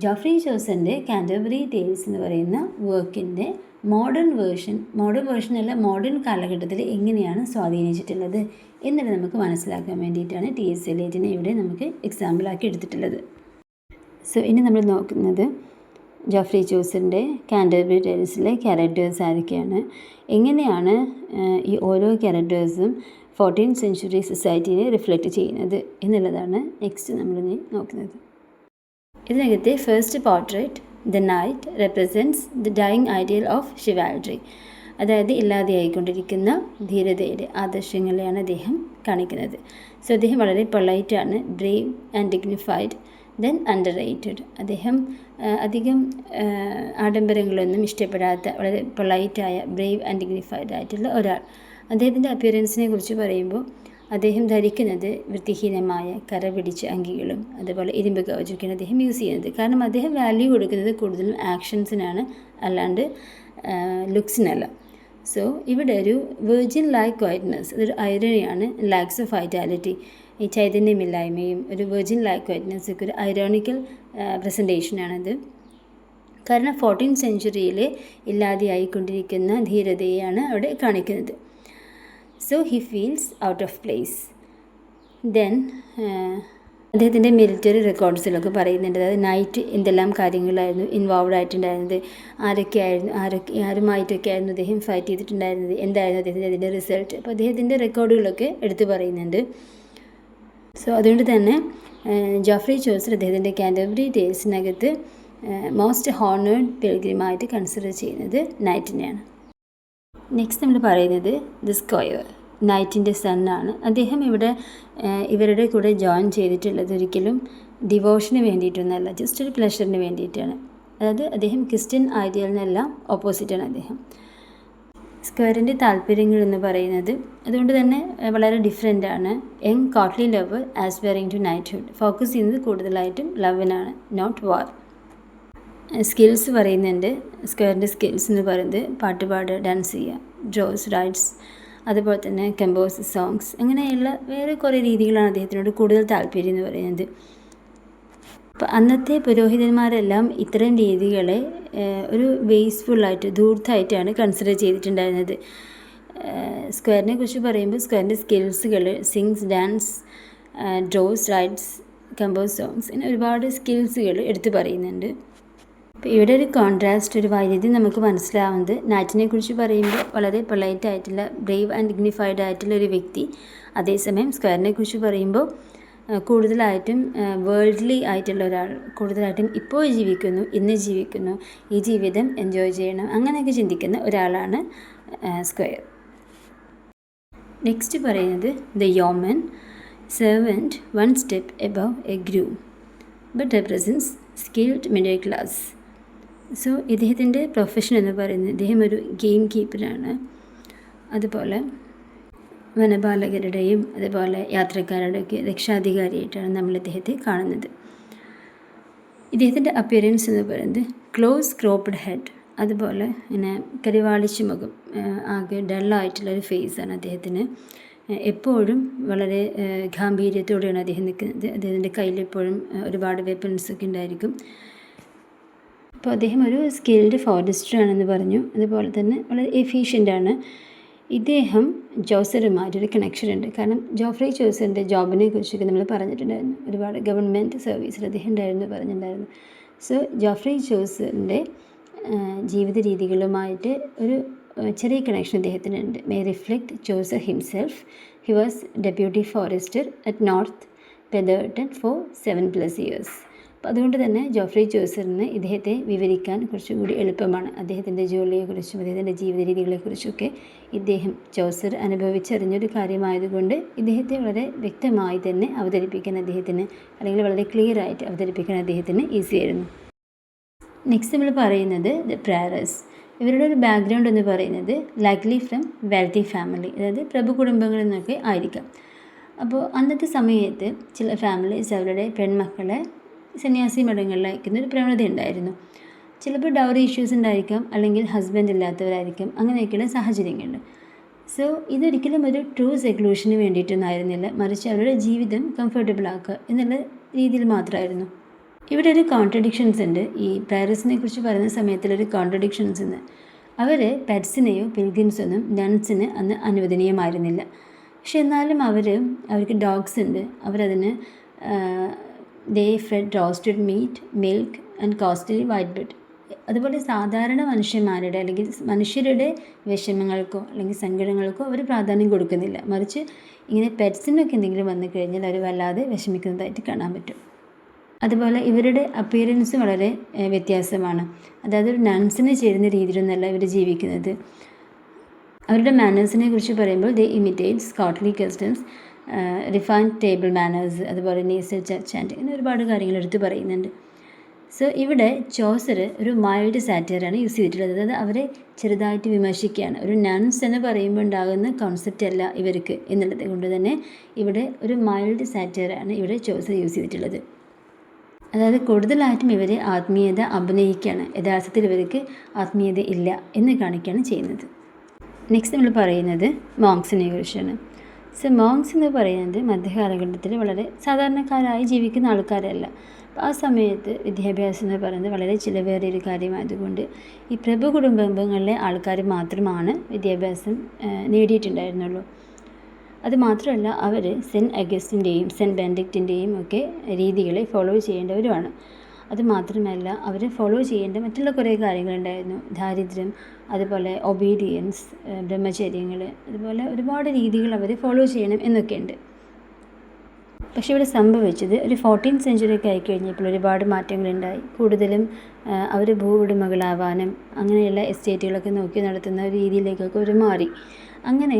ജോഫ്രി ചോസറിൻ്റെ കാൻറ്റർബറി ടെയിൽസ് എന്ന് പറയുന്ന വർക്കിൻ്റെ മോഡേൺ വേർഷൻ അല്ല, മോഡേൺ കാലഘട്ടത്തിൽ എങ്ങനെയാണ് സ്വാധീനിച്ചിട്ടുള്ളത് എന്നുള്ളത് നമുക്ക് മനസ്സിലാക്കാൻ വേണ്ടിയിട്ടാണ് T.S. എലിയറ്റിനെ ഇവിടെ നമുക്ക് എക്സാമ്പിളാക്കി എടുത്തിട്ടുള്ളത്. സോ ഇനി നമ്മൾ നോക്കുന്നത് ജോഫ്രി ചോസറിൻ്റെ കാൻറ്റർബറി ടെയിൽസിലെ ക്യാരക്ടേഴ്സ് ആരൊക്കെയാണ്, എങ്ങനെയാണ് ഈ ഓരോ ക്യാരക്ടേഴ്സും 14th സെഞ്ച്വറി സൊസൈറ്റിനെ റിഫ്ലക്റ്റ് ചെയ്യുന്നത് എന്നുള്ളതാണ് നെക്സ്റ്റ് നമ്മളിനി നോക്കുന്നത്. ഇതിനകത്തെ first portrait the knight represents the dying ideal of chivalry. അതായത് ഇല്ലാതെയായിക്കൊണ്ടിരിക്കുന്ന ധീരതയുടെ ആദർശങ്ങളെയാണ് അദ്ദേഹം കാണിക്കുന്നത്. സോ അദ്ദേഹം വളരെ പൊളൈറ്റാണ്, brave and dignified, then underrated. അദ്ദേഹം അധികം ആഡംബരങ്ങളൊന്നും ഇഷ്ടപ്പെടാത്ത വളരെ പൊളൈറ്റായ, ബ്രേവ് ആൻഡ് ഡിഗ്നിഫൈഡ് ആയിട്ടുള്ള ഒരാൾ. അദ്ദേഹത്തിൻ്റെ അപ്പിയറൻസിനെ കുറിച്ച് പറയുമ്പോൾ അദ്ദേഹം ധരിക്കുന്നത് വൃത്തിഹീനമായ കര പിടിച്ച അങ്കികളും അതുപോലെ ഇരുമ്പ് കവചമൊക്കെയാണ് അദ്ദേഹം യൂസ് ചെയ്യുന്നത്. കാരണം അദ്ദേഹം വാല്യൂ കൊടുക്കുന്നത് കൂടുതലും ആക്ഷൻസിനാണ്, അല്ലാണ്ട് ലുക്സിനല്ല. സോ ഇവിടെ ഒരു വെർജിൻ ലൈക്ക് വൈറ്റ്നസ്, അതൊരു ഐറണിയാണ്. ലാക്സ് ഓഫ് വൈറ്റാലിറ്റി, ഈ ചൈതന്യമില്ലായ്മയും ഒരു വെർജിൻ ലൈക്ക് വൈറ്റ്നസ് ഒക്കെ ഒരു ഐറോണിക്കൽ പ്രസൻറ്റേഷനാണത്. കാരണം 14th century ഇല്ലാതെയായിക്കൊണ്ടിരിക്കുന്ന ധീരതയെയാണ് അവിടെ കാണിക്കുന്നത്. So he feels out of place. Then അദ്ദേഹത്തിൻ്റെ മിലിറ്ററി റെക്കോർഡ്സിലൊക്കെ പറയുന്നുണ്ട്, അതായത് നൈറ്റ് എന്തെല്ലാം കാര്യങ്ങളായിരുന്നു ഇൻവോൾവ് ആയിട്ടുണ്ടായിരുന്നത്, ആരുമായിട്ടൊക്കെയായിരുന്നു അദ്ദേഹം ഫൈറ്റ് ചെയ്തിട്ടുണ്ടായിരുന്നത്, എന്തായിരുന്നു അദ്ദേഹത്തിൻ്റെ അതിൻ്റെ റിസൾട്ട്. അപ്പോൾ അദ്ദേഹത്തിൻ്റെ റെക്കോർഡുകളൊക്കെ എടുത്തു പറയുന്നുണ്ട്. സോ അതുകൊണ്ട് തന്നെ ജോഫ്രി ചോസർ അദ്ദേഹത്തിൻ്റെ കാൻറ്റർബറി ടേൽസിനകത്ത് മോസ്റ്റ് ഹോണേഡ് പിൽഗ്രിമായിട്ട് കൺസിഡർ ചെയ്യുന്നത് നൈറ്റിനെയാണ്. നെക്സ്റ്റ് നമ്മൾ പറയുന്നത് ദ സ്ക്വയർ, നൈറ്റിൻ്റെ സണ്ണാണ്. അദ്ദേഹം ഇവിടെ ഇവരുടെ കൂടെ ജോയിൻ ചെയ്തിട്ടുള്ളത് ഒരിക്കലും ഡിവോഷന് വേണ്ടിയിട്ടൊന്നല്ല, ജസ്റ്റ് ഒരു പ്ലഷറിന് വേണ്ടിയിട്ടാണ്. അതായത് അദ്ദേഹം ക്രിസ്ത്യൻ ഐഡിയലിനെല്ലാം ഓപ്പോസിറ്റാണ് അദ്ദേഹം. സ്ക്വയറിൻ്റെ താല്പര്യങ്ങൾ എന്ന് പറയുന്നത് അതുകൊണ്ട് തന്നെ വളരെ ഡിഫറെൻ്റാണ്. Young courtly lover aspiring to knighthood, focus ചെയ്യുന്നത് കൂടുതലായിട്ടും ലവിനാണ്, നോട്ട് വാർ. സ്കിൽസ് പറയുന്നുണ്ട്. സ്ക്വയറിൻ്റെ സ്കിൽസ് എന്ന് പറയുന്നത് പാട്ട് പാടുക, ഡാൻസ് ചെയ്യുക, ഡ്രോസ്, റൈഡ്സ്, അതുപോലെ തന്നെ കമ്പോസ് സോങ്സ്, അങ്ങനെയുള്ള വേറെ കുറേ രീതികളാണ് അദ്ദേഹത്തിനോട് കൂടുതൽ താല്പര്യം എന്ന് പറയുന്നത്. അപ്പോൾ അന്നത്തെ പുരോഹിതന്മാരെല്ലാം ഇത്തരം രീതികളെ ഒരു വേസ്റ്റ്ഫുള്ളായിട്ട്, ധൂർത്തായിട്ടാണ് കൺസിഡർ ചെയ്തിട്ടുണ്ടായിരുന്നത്. സ്ക്വയറിനെ കുറിച്ച് പറയുമ്പോൾ സ്ക്വയറിൻ്റെ സ്കിൽസുകൾ sings, dance, draws, rides, compose songs, ഇങ്ങനെ ഒരുപാട് സ്കിൽസുകൾ എടുത്തു പറയുന്നുണ്ട്. അപ്പോൾ ഇവിടെ ഒരു കോൺട്രാസ്റ്റ്, ഒരു വൈരുദ്ധ്യം നമുക്ക് മനസ്സിലാവുന്നത്, നൈറ്റിനെ കുറിച്ച് പറയുമ്പോൾ വളരെ പൊളൈറ്റ് ആയിട്ടുള്ള, ബ്രേവ് ആൻഡ് ഡിഗ്നിഫൈഡ് ആയിട്ടുള്ള ഒരു വ്യക്തി, അതേസമയം സ്ക്വയറിനെ കുറിച്ച് പറയുമ്പോൾ കൂടുതലായിട്ടും വേൾഡ്ലി ആയിട്ടുള്ള ഒരാൾ, കൂടുതലായിട്ടും ഇപ്പോൾ ജീവിക്കുന്നു, ഇന്ന് ജീവിക്കുന്നു, ഈ ജീവിതം എൻജോയ് ചെയ്യണം, അങ്ങനെയൊക്കെ ചിന്തിക്കുന്ന ഒരാളാണ് സ്ക്വയർ. നെക്സ്റ്റ് പറയുന്നത് the yeoman, servant one step above a groom but represents skilled middle class. So ഇദ്ദേഹത്തിൻ്റെ പ്രൊഫഷൻ എന്ന് പറയുന്നത് ഇദ്ദേഹം ഒരു ഗെയിം കീപ്പറാണ്. അതുപോലെ വനപാലകരുടെയും അതുപോലെ യാത്രക്കാരുടെയൊക്കെ രക്ഷാധികാരിയായിട്ടാണ് നമ്മൾ ഇദ്ദേഹത്തെ കാണുന്നത്. ഇദ്ദേഹത്തിൻ്റെ അപ്പിയറൻസ് എന്ന് പറയുന്നത് ക്ലോസ് ക്രോപ്ഡ് ഹെഡ്, അതുപോലെ ഇങ്ങനെ കരിവാളിച്ച മുഖം, ആകെ ഡള്ളായിട്ടുള്ളൊരു ഫേസാണ് അദ്ദേഹത്തിന്. എപ്പോഴും വളരെ ഗാംഭീര്യത്തോടെയാണ് അദ്ദേഹം നിൽക്കുന്നത്. അദ്ദേഹത്തിൻ്റെ കയ്യിലെപ്പോഴും ഒരുപാട് വെപ്പൺസൊക്കെ ഉണ്ടായിരിക്കും. അപ്പോൾ അദ്ദേഹം ഒരു സ്കിൽഡ് ഫോറസ്റ്റർ ആണെന്ന് പറഞ്ഞു. അതുപോലെ തന്നെ വളരെ എഫിഷ്യൻ്റാണ്. ഇദ്ദേഹം ജോസറുമായിട്ടൊരു കണക്ഷൻ ഉണ്ട്. കാരണം ജോഫ്രി ചോസറിൻ്റെ ജോബിനെ കുറിച്ചൊക്കെ നമ്മൾ പറഞ്ഞിട്ടുണ്ടായിരുന്നു, ഒരുപാട് ഗവൺമെൻറ് സർവീസിൽ അദ്ദേഹം ഉണ്ടായിരുന്നു പറഞ്ഞിട്ടുണ്ടായിരുന്നു. സോ ജോഫ്രി ചോസറിൻ്റെ ജീവിത രീതികളുമായിട്ട് ഒരു ചെറിയ കണക്ഷൻ അദ്ദേഹത്തിനുണ്ട്. May reflect Chaucer himself. He was deputy forester at North Petherton for 7+ years. അപ്പോൾ അതുകൊണ്ട് തന്നെ ജോഫ്രി ചോസറിന് ഇദ്ദേഹത്തെ വിവരിക്കാൻ കുറച്ചുകൂടി എളുപ്പമാണ്. അദ്ദേഹത്തിൻ്റെ ജോലിയെക്കുറിച്ചും അദ്ദേഹത്തിൻ്റെ ജീവിത രീതികളെക്കുറിച്ചൊക്കെ ഇദ്ദേഹം ചോസർ അനുഭവിച്ചറിഞ്ഞൊരു കാര്യമായതുകൊണ്ട് ഇദ്ദേഹത്തെ വളരെ വ്യക്തമായി തന്നെ അവതരിപ്പിക്കാൻ അദ്ദേഹത്തിന്, അല്ലെങ്കിൽ വളരെ ക്ലിയർ ആയിട്ട് അവതരിപ്പിക്കാൻ അദ്ദേഹത്തിന് ഈസി ആയിരുന്നു. നെക്സ്റ്റ് നമ്മൾ പറയുന്നത് ദ പ്രയറസ്. ഇവരുടെ ഒരു ബാക്ക്ഗ്രൗണ്ട് എന്ന് പറയുന്നത് ലൈക്ലി ഫ്രം വെൽത്തി ഫാമിലി, അതായത് പ്രഭു കുടുംബങ്ങളിൽ നിന്നൊക്കെ ആയിരിക്കാം. അപ്പോൾ അന്നത്തെ സമയത്ത് ചില ഫാമിലീസ് അവരുടെ പെൺമക്കളെ സന്യാസി മഠങ്ങളിൽ അയക്കുന്ന ഒരു പ്രവണത ഉണ്ടായിരുന്നു. ചിലപ്പോൾ ഡൗറി ഇഷ്യൂസ് ഉണ്ടായിരിക്കാം, അല്ലെങ്കിൽ ഹസ്ബൻഡ് ഇല്ലാത്തവരായിരിക്കും, അങ്ങനെയൊക്കെയുള്ള സാഹചര്യങ്ങളിൽ. സോ ഇതൊരിക്കലും ഒരു ട്രൂ സെക്ലൂഷന് വേണ്ടിയിട്ടൊന്നും ആയിരുന്നില്ല, മറിച്ച് അവരുടെ ജീവിതം കംഫർട്ടബിൾ ആക്കുക എന്നുള്ള രീതിയിൽ മാത്രമായിരുന്നു. ഇവിടെ ഒരു കോൺട്രഡിക്ഷൻസ് ഉണ്ട്. ഈ പ്രയറസിനെ കുറിച്ച് പറയുന്ന സമയത്തിലൊരു കോൺട്രഡിക്ഷൻസ് ഉണ്ട്. അവർ പെറ്റ്സിനെയോ പിൽഗ്രിംസൊന്നും നൺസിന് അന്ന് അനുവദനീയമായിരുന്നില്ല. പക്ഷെ എന്നാലും അവർക്ക് ഡോഗ്സ് ഉണ്ട്. അവരതിന് they fed roasted meat, milk and costly white bread. അതുപോലെ സാധാരണ മനുഷ്യന്മാരുടെ അല്ലെങ്കിൽ മനുഷ്യരുടെ വിഷമങ്ങൾക്കോ അല്ലെങ്കിൽ സങ്കടങ്ങൾക്കോ അവർ പ്രാധാന്യം കൊടുക്കുന്നില്ല, മറിച്ച് ഇങ്ങനെ പെറ്റ്സിനൊക്കെ എന്തെങ്കിലും വന്നു കഴിഞ്ഞാൽ അവർ വല്ലാതെ വിഷമിക്കുന്നതായിട്ട് കാണാൻ പറ്റും. അതുപോലെ ഇവരുടെ അപ്പിയറൻസ് വളരെ വ്യത്യാസമാണ്. അതായത് ഒരു നൺസിന് ചേരുന്ന രീതിയിലൊന്നല്ല ഇവർ ജീവിക്കുന്നത്. അവരുടെ മാനേഴ്സിനെ കുറിച്ച് പറയുമ്പോൾ they imitate courtly customs, refined table manners, അതുപോലെ നേസൽ ചർച്ച് ആൻഡ് ഇങ്ങനെ ഒരുപാട് കാര്യങ്ങൾ എടുത്ത് പറയുന്നുണ്ട്. സോ ഇവിടെ ചോസർ ഒരു മൈൽഡ് സാറ്റയറാണ് യൂസ് ചെയ്തിട്ടുള്ളത്. അതായത് അവരെ ചെറുതായിട്ട് വിമർശിക്കുകയാണ്. ഒരു നൺസ് എന്ന് പറയുമ്പോൾ ഉണ്ടാകുന്ന കോൺസെപ്റ്റ് അല്ല ഇവർക്ക് എന്നുള്ളത് കൊണ്ട് തന്നെ ഇവിടെ ഒരു മൈൽഡ് സാറ്റയറാണ് ഇവിടെ ചോസർ യൂസ് ചെയ്തിട്ടുള്ളത്. അതായത് കൂടുതലായിട്ടും ഇവർ ആത്മീയത അഭിനയിക്കുകയാണ്, യഥാർത്ഥത്തിൽ ഇവർക്ക് ആത്മീയത ഇല്ല എന്ന് കാണിക്കുകയാണ് ചെയ്യുന്നത്. നെക്സ്റ്റ് നമ്മൾ പറയുന്നത് മോങ്സിനെ കുറിച്ചാണ്. സോ മോങ്സ് എന്ന് പറയുന്നത് മധ്യകാലഘട്ടത്തിൽ വളരെ സാധാരണക്കാരായി ജീവിക്കുന്ന ആൾക്കാരല്ല. അപ്പോൾ ആ സമയത്ത് വിദ്യാഭ്യാസം എന്ന് പറയുന്നത് വളരെ ചിലവേറിയൊരു കാര്യമായതുകൊണ്ട് ഈ പ്രഭു കുടുംബങ്ങളിലെ ആൾക്കാർ മാത്രമാണ് വിദ്യാഭ്യാസം നേടിയിട്ടുണ്ടായിരുന്നുള്ളൂ. അതുമാത്രമല്ല അവർ സെൻറ്റ് അഗസ്റ്റിൻ്റെയും സെൻറ്റ് ബെനഡിക്റ്റിൻ്റെയും ഒക്കെ രീതികളെ ഫോളോ ചെയ്യേണ്ടവരുമാണ്. അതുമാത്രമല്ല അവർ ഫോളോ ചെയ്യേണ്ട മറ്റുള്ള കുറേ കാര്യങ്ങളുണ്ടായിരുന്നു. ദാരിദ്ര്യം, അതുപോലെ ഒബീഡിയൻസ്, ബ്രഹ്മചര്യങ്ങൾ, അതുപോലെ ഒരുപാട് രീതികൾ അവർ ഫോളോ ചെയ്യണം എന്നൊക്കെയുണ്ട്. പക്ഷേ ഇവിടെ സംഭവിച്ചത് ഒരു 14th century ഒക്കെ ആയിക്കഴിഞ്ഞപ്പോൾ ഒരുപാട് മാറ്റങ്ങളുണ്ടായി. കൂടുതലും അവർ ഭൂവുടമകളാവാനും അങ്ങനെയുള്ള എസ്റ്റേറ്റുകളൊക്കെ നോക്കി നടത്തുന്ന ഒരു രീതിയിലേക്കൊക്കെ അവർ മാറി. അങ്ങനെ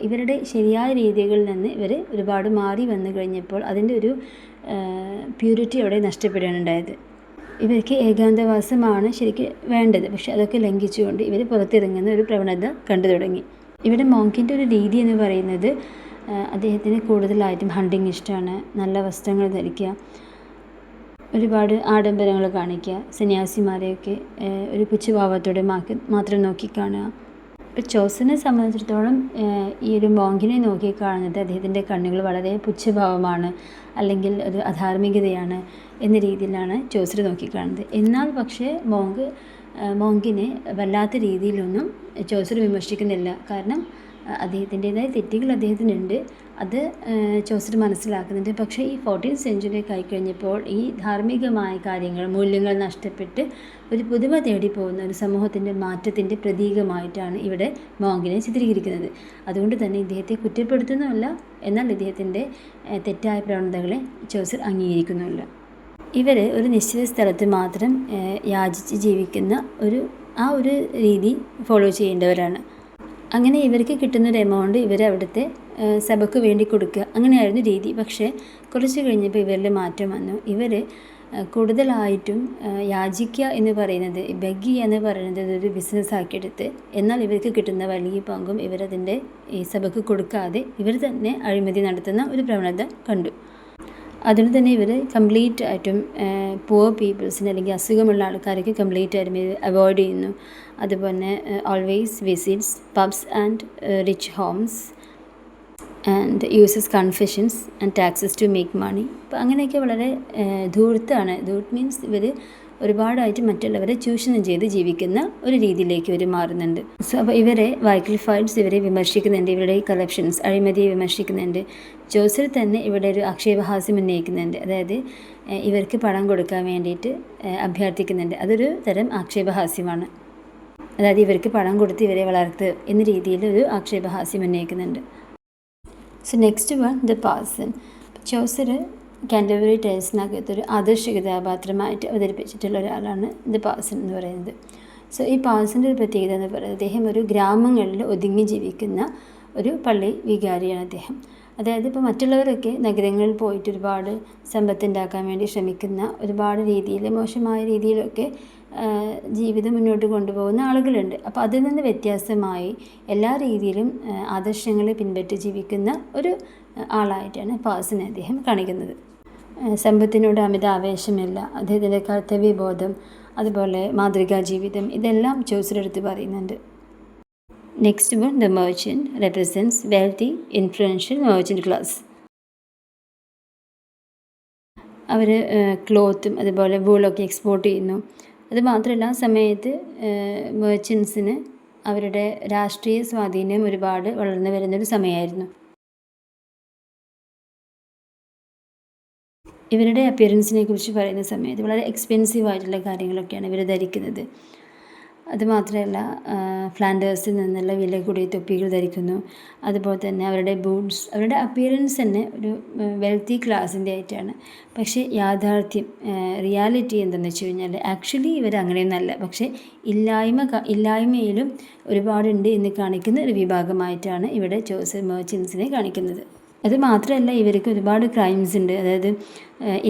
ഇവരുടെ ശരിയായ രീതികളിൽ നിന്ന് ഇവർ ഒരുപാട് മാറി വന്നു കഴിഞ്ഞപ്പോൾ അതിൻ്റെ ഒരു പ്യൂരിറ്റി അവിടെ നഷ്ടപ്പെടുകയാണ് ഉണ്ടായത്. ഇവർക്ക് ഏകാന്തവാസമാണ് ശരിക്കും വേണ്ടത്, പക്ഷെ അതൊക്കെ ലംഘിച്ചുകൊണ്ട് ഇവർ പുറത്തിറങ്ങുന്ന ഒരു പ്രവണത കണ്ടു തുടങ്ങി. ഇവിടെ മോങ്കിൻ്റെ ഒരു രീതി എന്ന് പറയുന്നത് അദ്ദേഹത്തിന് കൂടുതലായിട്ടും ഹണ്ടിങ് ഇഷ്ടമാണ്, നല്ല വസ്ത്രങ്ങൾ ധരിക്കുക, ഒരുപാട് ആഡംബരങ്ങൾ കാണിക്കുക, സന്യാസിമാരെയൊക്കെ ഒരു പുച്ഛഭാവത്തോടെ മാത്രം നോക്കിക്കാണുക. ഇപ്പോൾ ചോസറിനെ സംബന്ധിച്ചിടത്തോളം ഈ ഒരു മോങ്കിനെ നോക്കിക്കാണുന്നത് അദ്ദേഹത്തിൻ്റെ കണ്ണുകൾ വളരെ പുച്ഛഭാവമാണ്, അല്ലെങ്കിൽ ഒരു അധാർമികതയാണ് എന്ന രീതിയിലാണ് ചോസർ നോക്കിക്കാണുന്നത്. എന്നാൽ പക്ഷേ മോങ്കിനെ വല്ലാത്ത രീതിയിലൊന്നും ചോസർ വിമർശിക്കുന്നില്ല. കാരണം അദ്ദേഹത്തിൻ്റെതായ തെറ്റുകൾ അദ്ദേഹത്തിനുണ്ട്, അത് ചോസർ മനസ്സിലാക്കുന്നുണ്ട്. പക്ഷേ ഈ 14th century ഒക്കെ ആയിക്കഴിഞ്ഞപ്പോൾ ഈ ധാർമ്മികമായ കാര്യങ്ങൾ, മൂല്യങ്ങൾ നഷ്ടപ്പെട്ട് ഒരു പുതുമ തേടിപ്പോകുന്ന ഒരു സമൂഹത്തിൻ്റെ മാറ്റത്തിൻ്റെ പ്രതീകമായിട്ടാണ് ഇവിടെ മോങ്കിനെ ചിത്രീകരിക്കുന്നത്. അതുകൊണ്ട് തന്നെ ഇദ്ദേഹത്തെ കുറ്റപ്പെടുത്തുന്നുമില്ല, എന്നാൽ ഇദ്ദേഹത്തിൻ്റെ തെറ്റായ പ്രവണതകളെ ചോസർ അംഗീകരിക്കുന്നുമില്ല. ഇവർ ഒരു നിശ്ചിത സ്ഥലത്ത് മാത്രം യാചിച്ച് ജീവിക്കുന്ന ആ ഒരു രീതി ഫോളോ ചെയ്യേണ്ടവരാണ്. അങ്ങനെ ഇവർക്ക് കിട്ടുന്നൊരു എമൗണ്ട് ഇവർ അവിടുത്തെ സഭയ്ക്ക് വേണ്ടി കൊടുക്കുക, അങ്ങനെയായിരുന്നു രീതി. പക്ഷേ കുറച്ച് കഴിഞ്ഞപ്പോൾ ഇവരിൽ മാറ്റം വന്നു. ഇവർ കൂടുതലായിട്ടും യാചിക്കുക എന്ന് പറയുന്നത്, ബെഗ് എന്ന് പറയുന്നത് ഒരു ബിസിനസ് ആക്കിയെടുത്ത്, എന്നാൽ ഇവർക്ക് കിട്ടുന്ന വലിയ പങ്കും ഇവരതിൻ്റെ ഈ സഭയ്ക്ക് കൊടുക്കാതെ ഇവർ തന്നെ അഴിമതി നടത്തുന്ന ഒരു പ്രവണത കണ്ടു. അതുകൊണ്ട് തന്നെ ഇവർ കംപ്ലീറ്റ് ആയിട്ടും പുവർ പീപ്പിൾസിന് അല്ലെങ്കിൽ അസുഖമുള്ള ആൾക്കാർക്ക് കംപ്ലീറ്റ് ആയിട്ടും ഇത് അവോയ്ഡ് ചെയ്യുന്നു. അതുപോലെ always visits pubs and rich homes and uses confessions and taxes to make money. അപ്പോൾ അങ്ങനെയൊക്കെ വളരെ ധൂർത്തമാണ്. ധൂർത്ത് മീൻസ് ഇവർ ഒരുപാടായിട്ട് മറ്റുള്ളവരെ ചൂഷണം ചെയ്ത് ജീവിക്കുന്ന ഒരു രീതിയിലേക്ക് ഇവർ മാറുന്നുണ്ട്. സോ അപ്പോൾ ഇവരെ വൈക്ലിഫൈഡ്സ് ഇവരെ വിമർശിക്കുന്നുണ്ട്, ഇവരുടെ കറപ്ഷൻസ്, അഴിമതിയെ വിമർശിക്കുന്നുണ്ട്. ചോസർ തന്നെ ഇവിടെ ഒരു ആക്ഷേപഹാസ്യം ഉന്നയിക്കുന്നുണ്ട്. അതായത് ഇവർക്ക് പണം കൊടുക്കാൻ വേണ്ടിയിട്ട് അഭ്യർത്ഥിക്കുന്നുണ്ട്. അതൊരു തരം ആക്ഷേപഹാസ്യമാണ്. അതായത് ഇവർക്ക് പണം കൊടുത്ത് ഇവരെ വളർത്തുക എന്ന രീതിയിൽ ഒരു ആക്ഷേപഹാസ്യം ഉന്നയിക്കുന്നുണ്ട്. So next one the parson. Chaucer Canterbury ടേൽസിനകത്തൊരു ആദർശ കഥാപാത്രമായിട്ട് അവതരിപ്പിച്ചിട്ടുള്ള ഒരാളാണ് ദ പാഴ്സൺ എന്ന് പറയുന്നത്. സോ ഈ പാഴ്സൻ്റെ ഒരു പ്രത്യേകത എന്ന് പറയുന്നത് അദ്ദേഹം ഒരു ഗ്രാമങ്ങളിൽ ഒതുങ്ങി ജീവിക്കുന്ന ഒരു പള്ളി വികാരിയാണ് അദ്ദേഹം. അതായത് ഇപ്പോൾ മറ്റുള്ളവരൊക്കെ നഗരങ്ങളിൽ പോയിട്ട് ഒരുപാട് സമ്പത്തുണ്ടാക്കാൻ വേണ്ടി ശ്രമിക്കുന്ന, ഒരുപാട് രീതിയിൽ മോശമായ രീതിയിലൊക്കെ ജീവിതം മുന്നോട്ട് കൊണ്ടുപോകുന്ന ആളുകളുണ്ട്. അപ്പോൾ അതിൽ നിന്ന് വ്യത്യാസമായി എല്ലാ രീതിയിലും ആദർശങ്ങളെ പിൻപറ്റി ജീവിക്കുന്ന ഒരു ആളായിട്ടാണ് പാഴ്സനെ അദ്ദേഹം കാണിക്കുന്നത്. സമ്പത്തിനോട് അമിത ആവേശമില്ല, അദ്ദേഹത്തിൻ്റെ കർത്തവ്യബോധം, അതുപോലെ മാതൃകാ ജീവിതം, ഇതെല്ലാം ചോസർ എടുത്ത് പറയുന്നുണ്ട്. Next one the merchant represents wealthy influential merchant class. അവർ ക്ലോത്തും അതുപോലെ വൂളൊക്കെ എക്സ്പോർട്ട് ചെയ്യുന്നു. അതുമാത്രമല്ല ആ സമയത്ത് മെർച്ചൻസിന് അവരുടെ രാഷ്ട്രീയ സ്വാധീനം ഒരുപാട് വളർന്നു വരുന്നൊരു സമയമായിരുന്നു. ഇവരുടെ അപ്പിയറൻസിനെ കുറിച്ച് പറയുന്ന സമയത്ത് വളരെ എക്സ്പെൻസീവ് ആയിട്ടുള്ള കാര്യങ്ങളൊക്കെയാണ് ഇവർ ധരിക്കുന്നത്. അതുമാത്രമല്ല ഫ്ലാൻഡേഴ്സിൽ നിന്നുള്ള വില കൂടിയ തൊപ്പികൾ ധരിക്കുന്നു. അതുപോലെ തന്നെ അവരുടെ ബൂട്ട്സ്, അവരുടെ അപ്പിയറൻസ് തന്നെ ഒരു വെൽത്തി ക്ലാസിൻ്റെ ആയിട്ടാണ്. പക്ഷേ യാഥാർത്ഥ്യം, റിയാലിറ്റി എന്താണെന്ന് വെച്ച് കഴിഞ്ഞാൽ ആക്ച്വലി ഇവർ അങ്ങനെയൊന്നല്ല. പക്ഷേ ഇല്ലായ്മയിലും ഒരുപാടുണ്ട് എന്ന് കാണിക്കുന്ന ഒരു വിഭാഗമായിട്ടാണ് ഇവിടെ ചോസർ മെർച്ചൻസിനെ കാണിക്കുന്നത്. അത് മാത്രമല്ല ഇവർക്ക് ഒരുപാട് ക്രൈംസ് ഉണ്ട്. അതായത്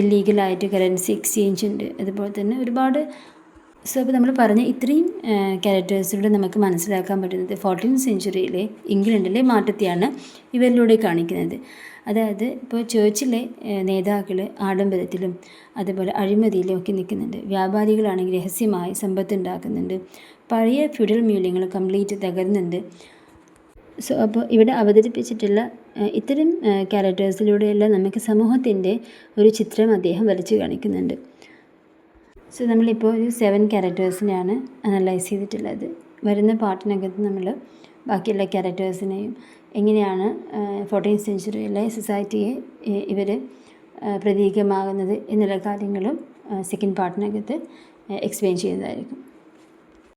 ഇല്ലീഗലായിട്ട് കറൻസി എക്സ്ചേഞ്ച് ഉണ്ട്. അതുപോലെ തന്നെ ഒരുപാട്. സോ അപ്പോൾ നമ്മൾ പറഞ്ഞ ഇത്രയും ക്യാരക്ടേഴ്സിലൂടെ നമുക്ക് മനസ്സിലാക്കാൻ പറ്റുന്നത് 14th സെഞ്ച്വറിയിലെ ഇംഗ്ലണ്ടിലെ മാറ്റത്തെയാണ് ഇവരിലൂടെ കാണിക്കുന്നത്. അതായത് ഇപ്പോൾ ചേർച്ചിലെ നേതാക്കൾ ആഡംബരത്തിലും അതുപോലെ അഴിമതിയിലും ഒക്കെ നിൽക്കുന്നുണ്ട്. വ്യാപാരികളാണെങ്കിൽ രഹസ്യമായി സമ്പത്ത് ഉണ്ടാക്കുന്നുണ്ട്. പഴയ ഫ്യൂഡൽ മൂല്യങ്ങൾ കംപ്ലീറ്റ് തകരുന്നുണ്ട്. സോ അപ്പോൾ ഇവിടെ അവതരിപ്പിച്ചിട്ടുള്ള ഇത്തരം ക്യാരക്ടേഴ്സിലൂടെയെല്ലാം നമുക്ക് സമൂഹത്തിൻ്റെ ഒരു ചിത്രം അദ്ദേഹം വരച്ച് കാണിക്കുന്നുണ്ട്. സോ നമ്മളിപ്പോൾ ഒരു 7 ക്യാരക്ടേഴ്സിനെയാണ് അനലൈസ് ചെയ്തിട്ടുള്ളത്. വരുന്ന പാർട്ടിനകത്ത് നമ്മൾ ബാക്കിയുള്ള ക്യാരക്ടേഴ്സിനെയും എങ്ങനെയാണ് 14th സെഞ്ച്വറിയിലെ സൊസൈറ്റിയെ ഇവർ പ്രതീകമാകുന്നത് എന്നുള്ള കാര്യങ്ങളും സെക്കൻഡ് പാർട്ടിനകത്ത് എക്സ്പ്ലെയിൻ ചെയ്യുന്നതായിരിക്കും.